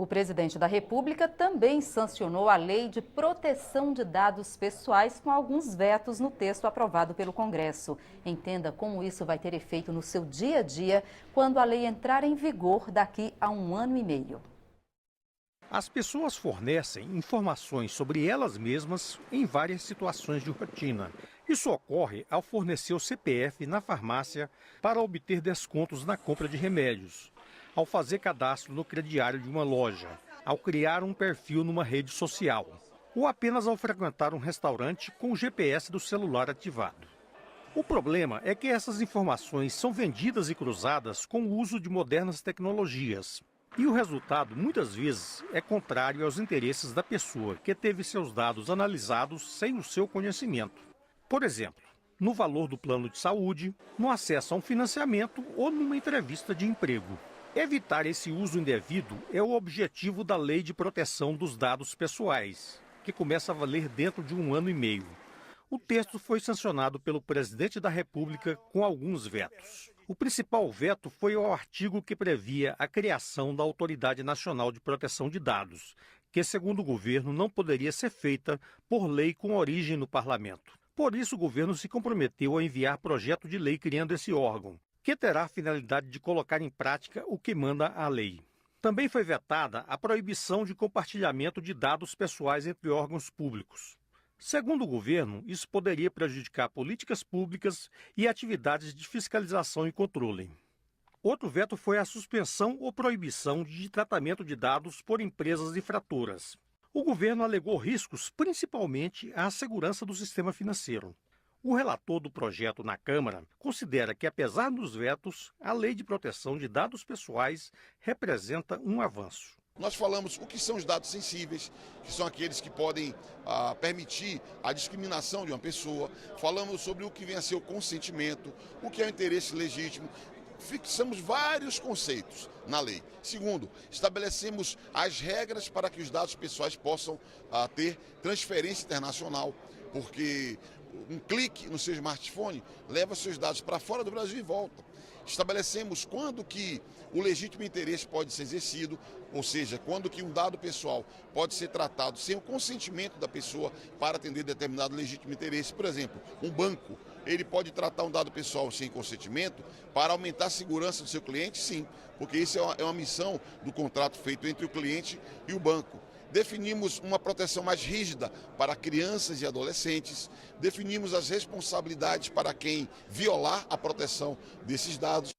O presidente da República também sancionou a Lei de Proteção de Dados Pessoais com alguns vetos no texto aprovado pelo Congresso. Entenda como isso vai ter efeito no seu dia a dia quando a lei entrar em vigor daqui a 1 ano e meio. As pessoas fornecem informações sobre elas mesmas em várias situações de rotina. Isso ocorre ao fornecer o CPF na farmácia para obter descontos na compra de remédios, ao fazer cadastro no crediário de uma loja, ao criar um perfil numa rede social, ou apenas ao frequentar um restaurante com o GPS do celular ativado. O problema é que essas informações são vendidas e cruzadas com o uso de modernas tecnologias. E o resultado, muitas vezes, é contrário aos interesses da pessoa que teve seus dados analisados sem o seu conhecimento. Por exemplo, no valor do plano de saúde, no acesso a um financiamento ou numa entrevista de emprego. Evitar esse uso indevido é o objetivo da Lei de Proteção dos Dados Pessoais, que começa a valer dentro de 1 ano e meio. O texto foi sancionado pelo presidente da República com alguns vetos. O principal veto foi ao artigo que previa a criação da Autoridade Nacional de Proteção de Dados, que, segundo o governo, não poderia ser feita por lei com origem no parlamento. Por isso, o governo se comprometeu a enviar projeto de lei criando esse órgão, que terá a finalidade de colocar em prática o que manda a lei. Também foi vetada a proibição de compartilhamento de dados pessoais entre órgãos públicos. Segundo o governo, isso poderia prejudicar políticas públicas e atividades de fiscalização e controle. Outro veto foi a suspensão ou proibição de tratamento de dados por empresas infratoras. O governo alegou riscos principalmente à segurança do sistema financeiro. O relator do projeto na Câmara considera que, apesar dos vetos, a Lei de Proteção de Dados Pessoais representa um avanço. Nós falamos o que são os dados sensíveis, que são aqueles que podem permitir a discriminação de uma pessoa. Falamos sobre o que vem a ser o consentimento, o que é o interesse legítimo. Fixamos vários conceitos na lei. Segundo, estabelecemos as regras para que os dados pessoais possam ter transferência internacional, porque um clique no seu smartphone leva seus dados para fora do Brasil e volta. Estabelecemos quando que o legítimo interesse pode ser exercido, ou seja, quando que um dado pessoal pode ser tratado sem o consentimento da pessoa para atender determinado legítimo interesse. Por exemplo, um banco, ele pode tratar um dado pessoal sem consentimento para aumentar a segurança do seu cliente? Sim, porque isso é uma missão do contrato feito entre o cliente e o banco. Definimos uma proteção mais rígida para crianças e adolescentes, definimos as responsabilidades para quem violar a proteção desses dados.